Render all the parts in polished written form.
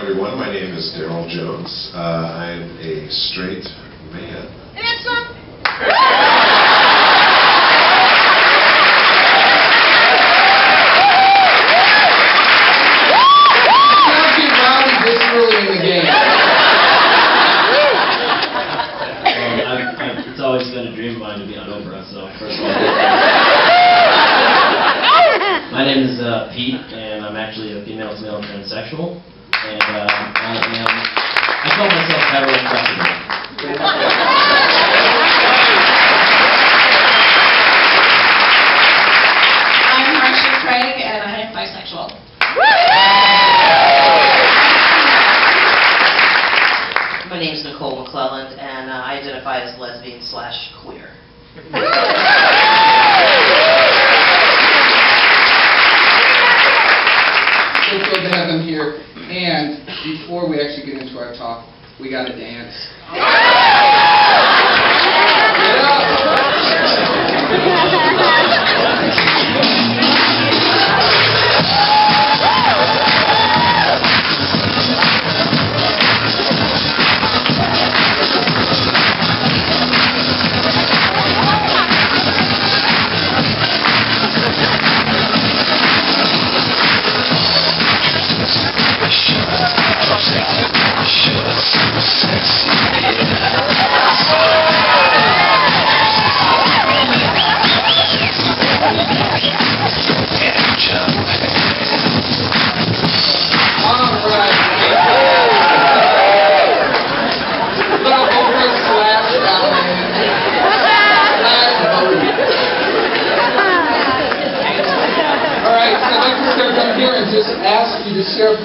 everyone. My name is Daryl Jones. I'm a straight man. It's always been a dream of mine to be on Oprah, so first of all, my name is Pete, and I'm actually a female-to-male transsexual, and I call myself heteroflexible. I'm Marcia Craig, and I am bisexual. My name is Nicole McClelland, and I identify as lesbian/queer. So thrilled to have them here. And before we actually get into our talk, we got to dance.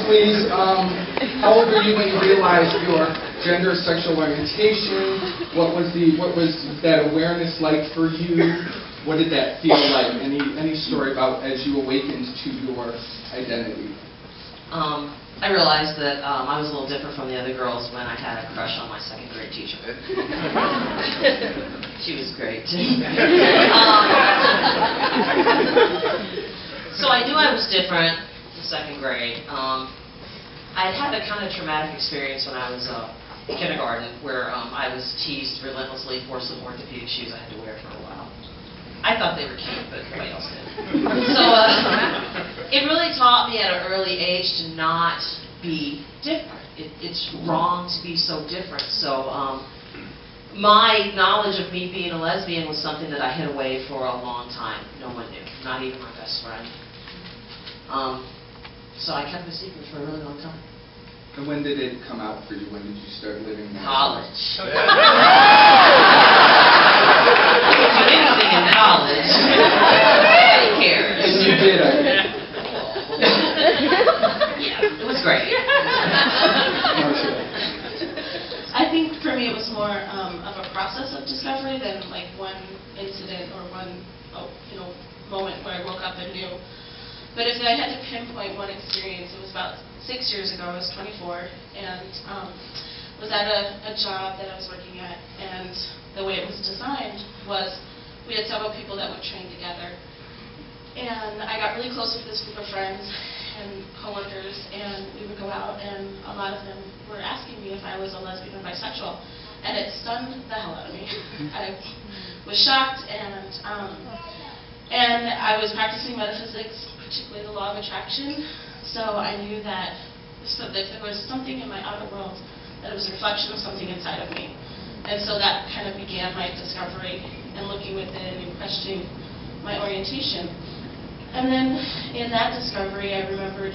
Please, how old were you when you realized your gender, sexual orientation? What was that awareness like for you? What did that feel like? Any story about as you awakened to your identity? I realized that I was a little different from the other girls when I had a crush on my second grade teacher. She was great. So I knew I was different in second grade. I had a kind of traumatic experience when I was in kindergarten where I was teased relentlessly for some orthopedic shoes I had to wear for a while. I thought they were cute, but nobody else did. So it really taught me at an early age to not be different. It's wrong to be so different. So my knowledge of me being a lesbian was something that I hid away for a long time. No one knew, not even my best friend. So I kept it a secret for a really long time. And when did it come out for you? When did you start living that? College. Do anything in college. Nobody cares. And you did, I mean. Yeah, it was great. I think for me it was more of a process of discovery than like one incident or one moment where I woke up and knew. But if I had to pinpoint one experience, it was about 6 years ago. I was 24 and was at a job that I was working at, and the way it was designed was we had several people that would train together. And I got really close with this group of friends and coworkers, and we would go out, and a lot of them were asking me if I was a lesbian or bisexual, and it stunned the hell out of me. I was shocked, and I was practicing metaphysics, particularly the law of attraction, so I knew that if there was something in my outer world, that it was a reflection of something inside of me. And so that kind of began my discovery and looking within and questioning my orientation. And then in that discovery, I remembered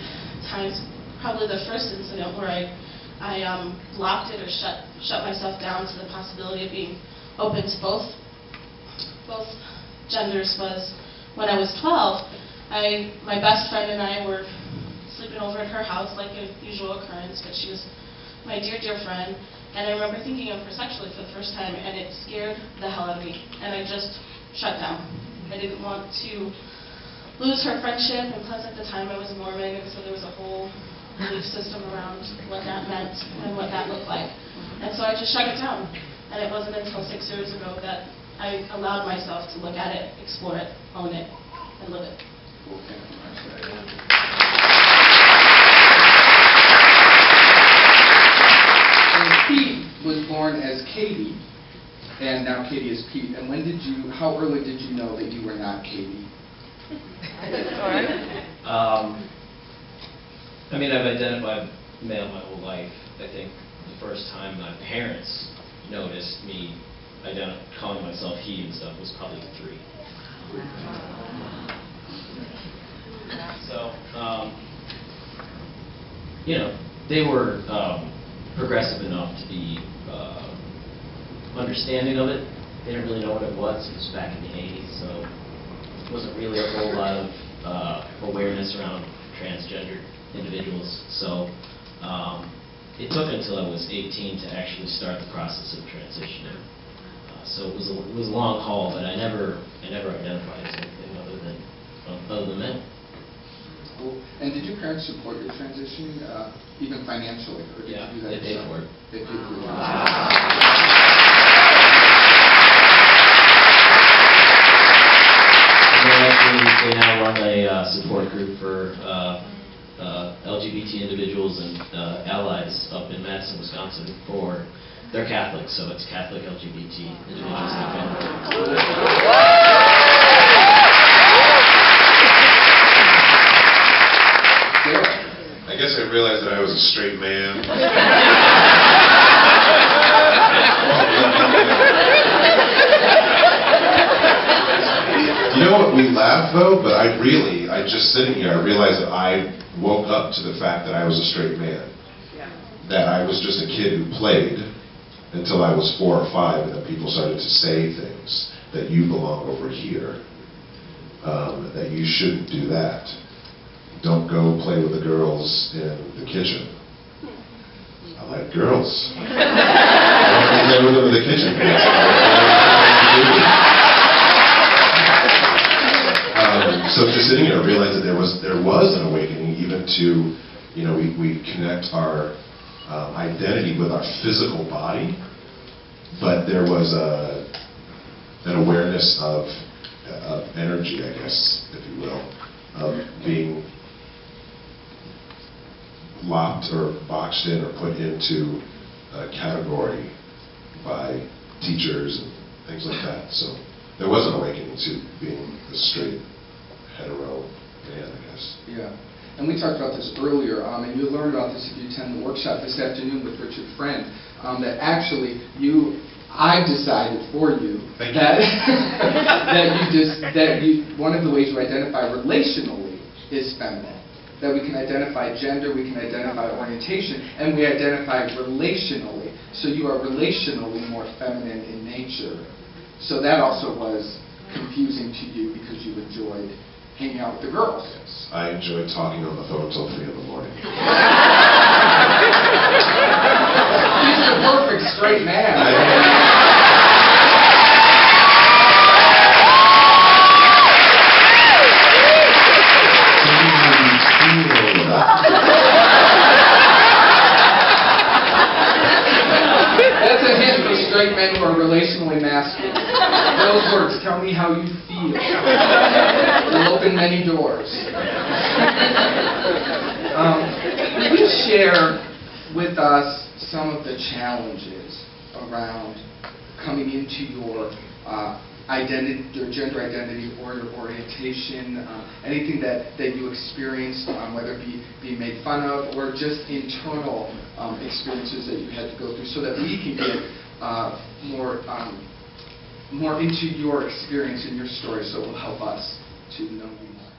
times, probably the first incident where I blocked it or shut myself down to the possibility of being open to both genders was when I was 12. My best friend and I were sleeping over at her house like a usual occurrence, but she was my dear, dear friend, and I remember thinking of her sexually for the first time, and it scared the hell out of me, and I just shut down. I didn't want to lose her friendship, and plus at the time I was a Mormon, and so there was a whole belief system around what that meant and what that looked like. And so I just shut it down, and it wasn't until 6 years ago that I allowed myself to look at it, explore it, own it, and live it. and now Katie is Pete. And how early did you know that you were not Katie? I mean, I've identified male my whole life. I think the first time my parents noticed me calling myself he and stuff was probably 3. So, you know, they were progressive enough to be understanding of it. They didn't really know what it was. It was back in the 80s, so there wasn't really a whole lot of awareness around transgender individuals. So it took until I was 18 to actually start the process of transitioning. So it was a long haul, but I never identified as anything other than men. Cool. And did your parents support your transition, even financially, or did you do that? They paid for it. They paid for it. They now run a support group for LGBT individuals and allies up in Madison, Wisconsin. They're Catholic, so it's Catholic LGBT individuals. I guess I realized that I was a straight man. You know what, we laugh though, but I just sitting here, I realized that I woke up to the fact that I was a straight man. That I was just a kid who played until I was 4 or 5, and then people started to say things, that you belong over here, that you shouldn't do that. Don't go play with the girls in the kitchen. I like girls. I don't play with them in the kitchen. So just sitting here, I realized that there was an awakening, even to, you know, we connect our identity with our physical body, but there was an awareness of energy, I guess, if you will, of being locked or boxed in or put into a category by teachers and things like that. So there was an awakening to being a straight, hetero man, I guess. Yeah. And we talked about this earlier, and you'll learn about this if you attend the workshop this afternoon with Richard Friend, that actually I decided for you that one of the ways you identify relationally is feminine. That we can identify gender, we can identify orientation, and we identify relationally. So you are relationally more feminine in nature. So that also was confusing to you because you enjoyed hanging out with the girls. Yes, I enjoyed talking on the phone until 3 in the morning. He's the perfect straight man. That's a hint for straight men who are relationally masculine. Those words, tell me how you feel. Will open many doors. Will you share with us some of the challenges around coming into your identity, your gender identity or your orientation, anything that you experienced, whether it be being made fun of or just internal experiences that you had to go through, so that we can get more into your experience and your story, so it will help us to know you more.